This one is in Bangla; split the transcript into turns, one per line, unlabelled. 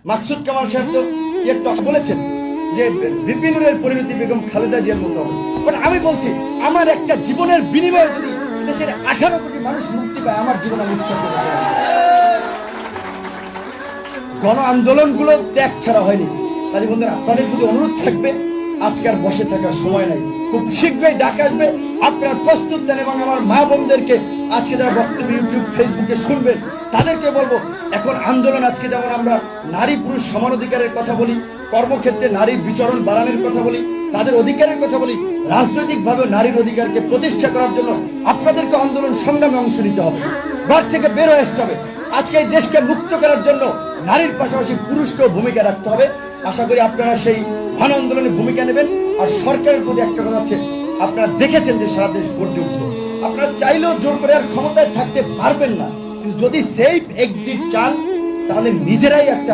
মাকসুদ কামাল সাহেব তো একটু বলেছেন যে বিপিনুরের পরিণতি বেগম খালেদা জিয়ার মতো হবে। বাট আমি বলছি, আমার একটা জীবনের বিনিময়ে যদি দেশের 18 কোটি মানুষ মুক্তি পায়, আমার জীবন আমি উৎসর্গ করতে পারি। গণ আন্দোলনগুলো ত্যাগ ছাড়া হয়নি। তাই বন্ধুরা, আপনাদের যদি অনুরোধ থাকবে, আজকে আর বসে থাকার সময় নাই, খুব শীঘ্রই ডাক আসবে, আপনারা প্রস্তুত দেন। এবং আমার মা বোনদেরকে আজকে যারা বক্তব্য ইউটিউব ফেসবুকে শুনবেন, তাদেরকে বলবো, এখন আন্দোলন আজকে যেমন আমরা নারী পুরুষ সমান অধিকারের কথা বলি, কর্মক্ষেত্রে নারীর বিচরণ বাড়ানোর কথা বলি, তাদের অধিকারের কথা বলি, রাজনৈতিকভাবে নারীর অধিকারকে প্রতিষ্ঠা করার জন্য আপনাদেরকে আন্দোলন সংগ্রামে অংশ নিতে হবে, ঘর থেকে বের হয়ে আসতে হবে। আজকে এই দেশকে মুক্ত করার জন্য নারীর পাশাপাশি পুরুষকেও ভূমিকা রাখতে হবে। আশা করি আপনারা সেই গণ আন্দোলনে ভূমিকা নেবেন। আর সরকারের প্রতি একটা কথা হচ্ছে, আপনারা দেখেছেন যে সারা দেশ গর্জে উঠছে, আপনারা চাইলেও জোর করে আর ক্ষমতায় থাকতে পারবেন না। কিন্তু যদি সেফ এক্সিট চান, তাহলে নিজেরাই একটা